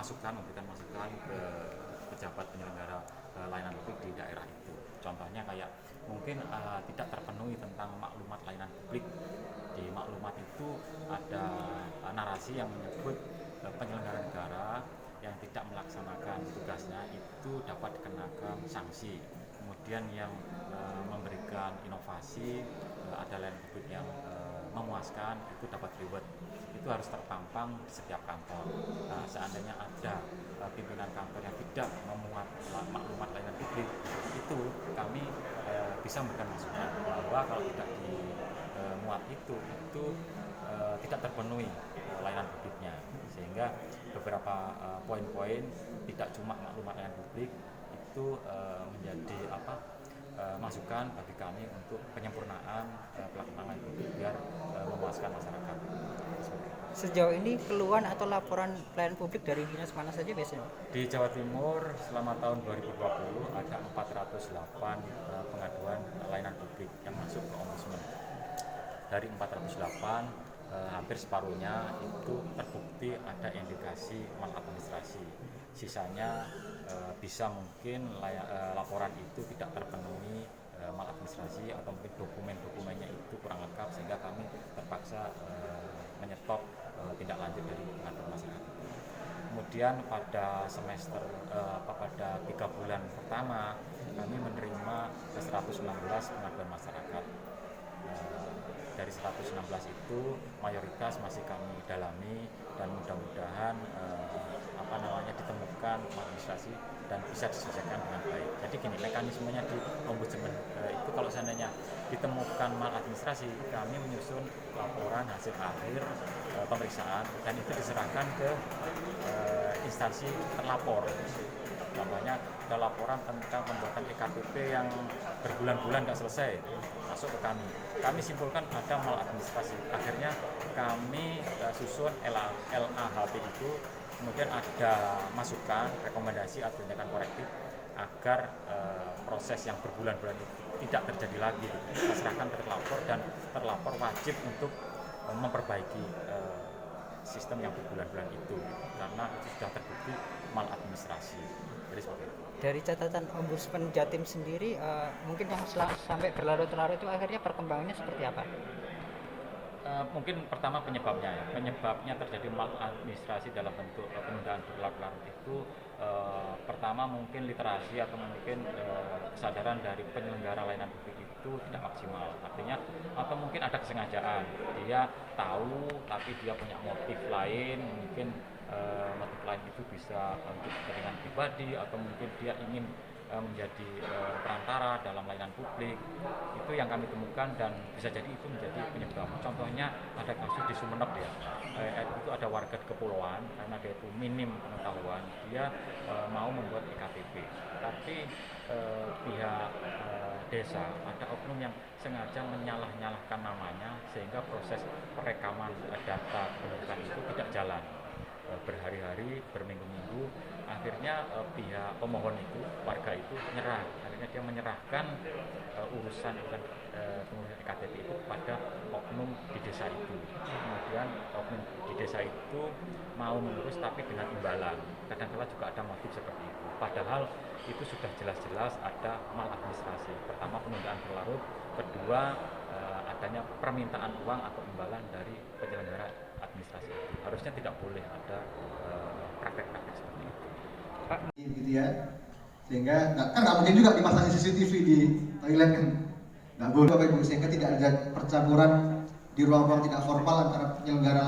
memberikan masukan ke pejabat penyelenggara layanan publik di daerah itu. Contohnya kayak mungkin tidak terpenuhi tentang maklumat layanan publik. Di maklumat itu ada narasi yang menyebut penyelenggara negara yang tidak melaksanakan tugasnya itu dapat dikenakan sanksi. Kemudian yang memberikan inovasi, ada layanan publik yang memuaskan, itu dapat reward. Itu harus terpampang di setiap kantor. Seandainya ada pimpinan kantor yang tidak memuat maklumat layanan publik, itu kami bisa memberikan masukan bahwa kalau tidak dimuat itu tidak terpenuhi layanan publiknya, sehingga beberapa poin-poin tidak cuma maklumat layanan publik itu menjadi masukan bagi kami untuk penyempurnaan pelaksanaan layanan publik biar memuaskan masyarakat. Sejauh ini keluhan atau laporan pelayanan publik dari dinas mana saja biasanya? Di Jawa Timur selama tahun 2020 ada 408 pengaduan layanan publik yang masuk ke Ombudsman. Dari 408 hampir separuhnya itu terbukti ada indikasi maladministrasi. Sisanya bisa mungkin laporan itu tidak terpenuhi maladministrasi atau mungkin dokumen-dokumennya itu kurang lengkap sehingga kami terpaksa menyetop tindak lanjut dari pengaduan masyarakat. Kemudian pada pada 3 bulan pertama kami menerima 116 pengaduan masyarakat. Dari 116 itu mayoritas masih kami dalami dan mudah-mudahan ditemukan maladministrasi dan bisa diselesaikan dengan baik. Jadi gini, mekanismenya di Ombudsman itu kalau seandainya ditemukan maladministrasi, kami menyusun laporan hasil akhir pemeriksaan dan itu diserahkan ke instansi terlapor. Contohnya ada laporan tentang pembuatan EKTP yang berbulan-bulan tidak selesai, masuk ke kami. Kami simpulkan ada maladministrasi. Akhirnya kami susun LAHP itu, kemudian ada masukan, rekomendasi atau tindakan korektif agar proses yang berbulan-bulan itu tidak terjadi lagi. Kita serahkan ke terlapor dan terlapor wajib untuk memperbaiki sistem yang berbulan-bulan itu karena itu sudah terbukti maladministrasi. Jadi seperti itu. Dari catatan Ombudsman Jatim sendiri, mungkin yang sampai berlarut-larut itu akhirnya perkembangannya seperti apa? Mungkin pertama penyebabnya terjadi maladministrasi dalam bentuk penundaan berlarut-larut itu pertama mungkin literasi atau mungkin kesadaran dari penyelenggara layanan publik itu tidak maksimal. Artinya atau mungkin ada kesengajaan, dia tahu tapi dia punya motif lain, mungkin motif lain itu bisa untuk kepentingan pribadi atau mungkin dia ingin menjadi perantara dalam layanan publik. Itu yang kami temukan dan bisa jadi itu menjadi penyebab. Contohnya ada kasus di Sumeneb ya, itu ada warga di kepulauan karena dia itu minim pengetahuan, dia mau membuat EKTP, tapi pihak desa ada oknum yang sengaja menyalah-nyalahkan namanya sehingga proses perekaman data kependudukan itu tidak jalan. Berhari-hari, berminggu-minggu, akhirnya pihak pemohon itu, warga itu menyerah. Akhirnya dia menyerahkan urusan pengurusan EKTP itu kepada oknum di desa itu. Kemudian oknum di desa itu mau mengurus tapi dengan imbalan. Kadang-kala juga ada motif seperti itu. Padahal itu sudah jelas-jelas ada maladministrasi. Pertama penundaan berlarut, kedua adanya permintaan uang atau imbalan dari penyelenggara administrasi. Harusnya tidak boleh ada praktek-praktek seperti itu. Pak, gitu ya, sehingga nggak mungkin juga dipasang CCTV di toilet kan, nggak boleh Bapak Ibu, sehingga tidak ada percampuran di ruang-ruang tidak formal antara penyelenggara